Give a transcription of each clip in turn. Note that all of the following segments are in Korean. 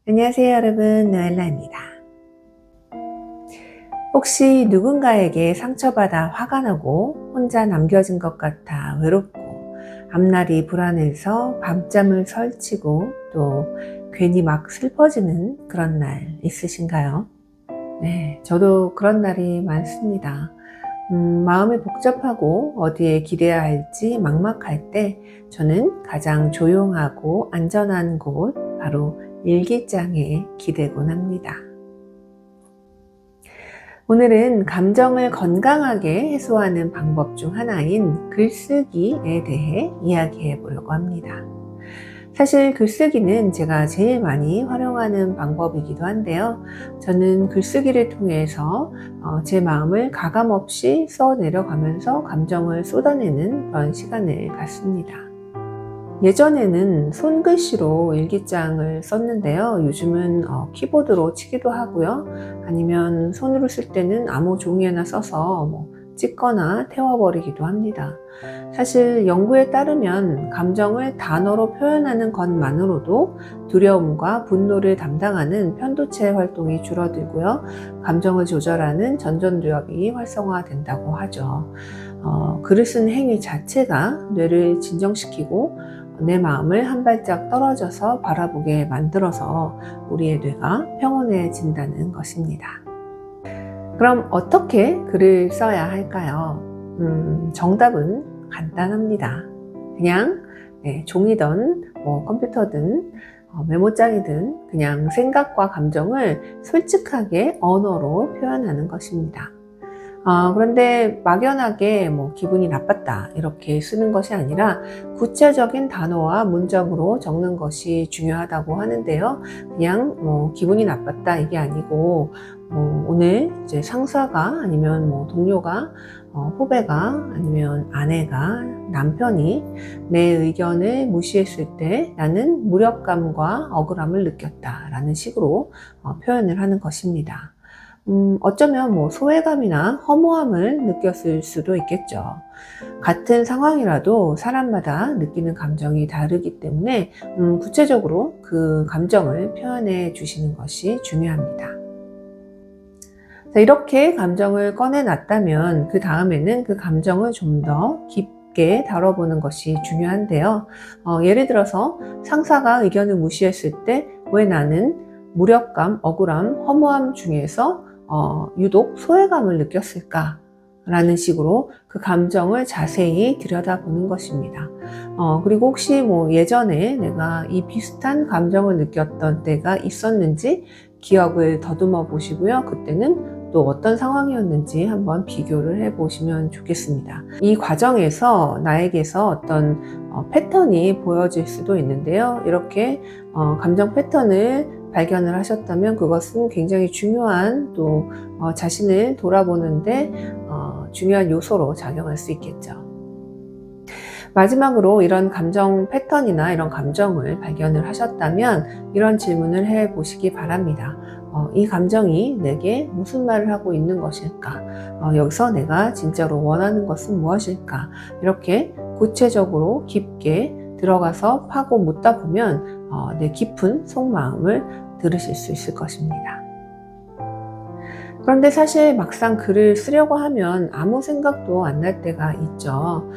안녕하세요 여러분, 노엘라입니다. 혹시 누군가에게 상처받아 화가 나고 혼자 남겨진 것 같아 외롭고 앞날이 불안해서 밤잠을 설치고 또 괜히 막 슬퍼지는 그런 날 있으신가요? 네, 저도 그런 날이 많습니다. 마음이 복잡하고 어디에 기대야 할지 막막할 때 저는 가장 조용하고 안전한 곳, 바로 일기장에 기대곤 합니다. 오늘은 감정을 건강하게 해소하는 방법 중 하나인 글쓰기에 대해 이야기해 보려고 합니다. 사실 글쓰기는 제가 제일 많이 활용하는 방법이기도 한데요. 저는 글쓰기를 통해서 제 마음을 가감없이 써내려가면서 감정을 쏟아내는 그런 시간을 갖습니다. 예전에는 손글씨로 일기장을 썼는데요. 요즘은 키보드로 치기도 하고요. 아니면 손으로 쓸 때는 아무 종이에나 써서 찍거나 태워버리기도 합니다. 사실 연구에 따르면 감정을 단어로 표현하는 것만으로도 두려움과 분노를 담당하는 편도체 활동이 줄어들고요. 감정을 조절하는 전전두엽이 활성화된다고 하죠. 글을 쓰는 행위 자체가 뇌를 진정시키고 내 마음을 한 발짝 떨어져서 바라보게 만들어서 우리의 뇌가 평온해진다는 것입니다. 그럼 어떻게 글을 써야 할까요? 정답은 간단합니다. 그냥 종이든 컴퓨터든 메모장이든 그냥 생각과 감정을 솔직하게 언어로 표현하는 것입니다. 그런데 막연하게 기분이 나빴다 이렇게 쓰는 것이 아니라 구체적인 단어와 문장으로 적는 것이 중요하다고 하는데요. 그냥 기분이 나빴다 이게 아니고 오늘 이제 상사가 아니면 동료가 후배가 아니면 아내가 남편이 내 의견을 무시했을 때 나는 무력감과 억울함을 느꼈다 라는 식으로 표현을 하는 것입니다. 어쩌면 소외감이나 허무함을 느꼈을 수도 있겠죠. 같은 상황이라도 사람마다 느끼는 감정이 다르기 때문에 구체적으로 그 감정을 표현해 주시는 것이 중요합니다. 자, 이렇게 감정을 꺼내놨다면 그 다음에는 그 감정을 좀 더 깊게 다뤄보는 것이 중요한데요. 예를 들어서 상사가 의견을 무시했을 때 왜 나는 무력감, 억울함, 허무함 중에서 유독 소외감을 느꼈을까? 라는 식으로 그 감정을 자세히 들여다보는 것입니다. 그리고 혹시 예전에 내가 이 비슷한 감정을 느꼈던 때가 있었는지 기억을 더듬어 보시고요. 그때는 또 어떤 상황이었는지 한번 비교를 해 보시면 좋겠습니다. 이 과정에서 나에게서 어떤 패턴이 보여질 수도 있는데요. 이렇게 감정 패턴을 발견을 하셨다면 그것은 굉장히 중요한 또 자신을 돌아보는데 중요한 요소로 작용할 수 있겠죠. 마지막으로 이런 감정 패턴이나 이런 감정을 발견을 하셨다면 이런 질문을 해 보시기 바랍니다. 이 감정이 내게 무슨 말을 하고 있는 것일까? 여기서 내가 진짜로 원하는 것은 무엇일까? 이렇게 구체적으로 깊게 들어가서 파고 묻다 보면 내 깊은 속마음을 들으실 수 있을 것입니다. 그런데 사실 막상 글을 쓰려고 하면 아무 생각도 안 날 때가 있죠.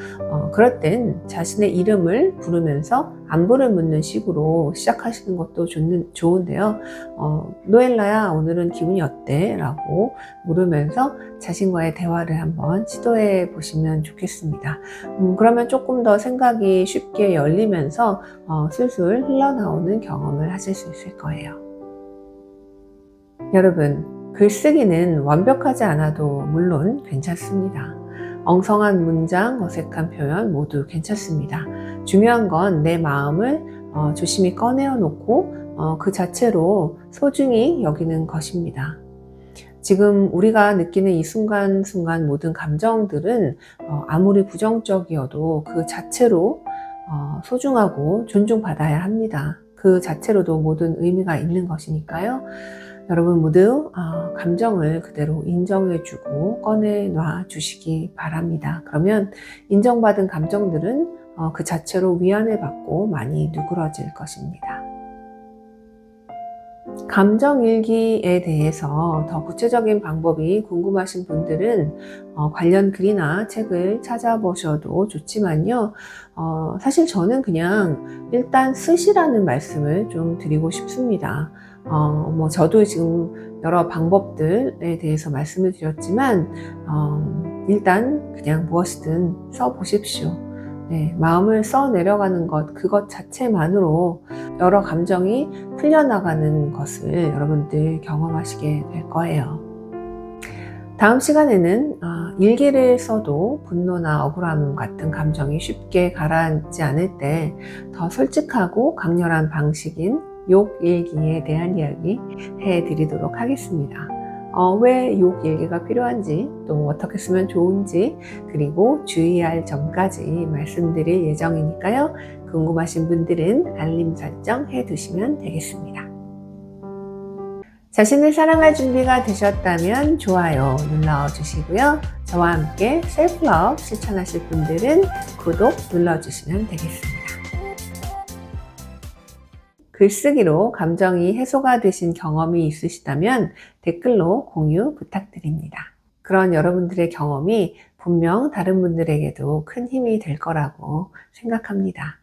그럴 땐 자신의 이름을 부르면서 안부를 묻는 식으로 시작하시는 것도 좋은데요. 노엘라야, 오늘은 기분이 어때? 라고 물으면서 자신과의 대화를 한번 시도해 보시면 좋겠습니다. 그러면 조금 더 생각이 쉽게 열리면서 술술 흘러나오는 경험을 하실 수 있을 거예요. 여러분, 글쓰기는 완벽하지 않아도 물론 괜찮습니다. 엉성한 문장, 어색한 표현 모두 괜찮습니다. 중요한 건 내 마음을 조심히 꺼내어 놓고 그 자체로 소중히 여기는 것입니다. 지금 우리가 느끼는 이 순간순간 모든 감정들은 아무리 부정적이어도 그 자체로 소중하고 존중받아야 합니다. 그 자체로도 모든 의미가 있는 것이니까요. 여러분 모두 감정을 그대로 인정해주고 꺼내놔 주시기 바랍니다. 그러면 인정받은 감정들은 그 자체로 위안을 받고 많이 누그러질 것입니다. 감정일기에 대해서 더 구체적인 방법이 궁금하신 분들은 관련 글이나 책을 찾아보셔도 좋지만요. 사실 저는 그냥 일단 쓰시라는 말씀을 좀 드리고 싶습니다. 저도 지금 여러 방법들에 대해서 말씀을 드렸지만 일단 그냥 무엇이든 써보십시오. 네, 마음을 써 내려가는 것, 그것 자체만으로 여러 감정이 풀려나가는 것을 여러분들 경험하시게 될 거예요. 다음 시간에는 일기를 써도 분노나 억울함 같은 감정이 쉽게 가라앉지 않을 때 더 솔직하고 강렬한 방식인 욕일기에 대한 이야기 해드리도록 하겠습니다. 왜 욕일기가 필요한지, 또 어떻게 쓰면 좋은지, 그리고 주의할 점까지 말씀드릴 예정이니까요. 궁금하신 분들은 알림 설정 해두시면 되겠습니다. 자신을 사랑할 준비가 되셨다면 좋아요 눌러주시고요. 저와 함께 셀프러브 실천하실 분들은 구독 눌러주시면 되겠습니다. 글쓰기로 감정이 해소가 되신 경험이 있으시다면 댓글로 공유 부탁드립니다. 그런 여러분들의 경험이 분명 다른 분들에게도 큰 힘이 될 거라고 생각합니다.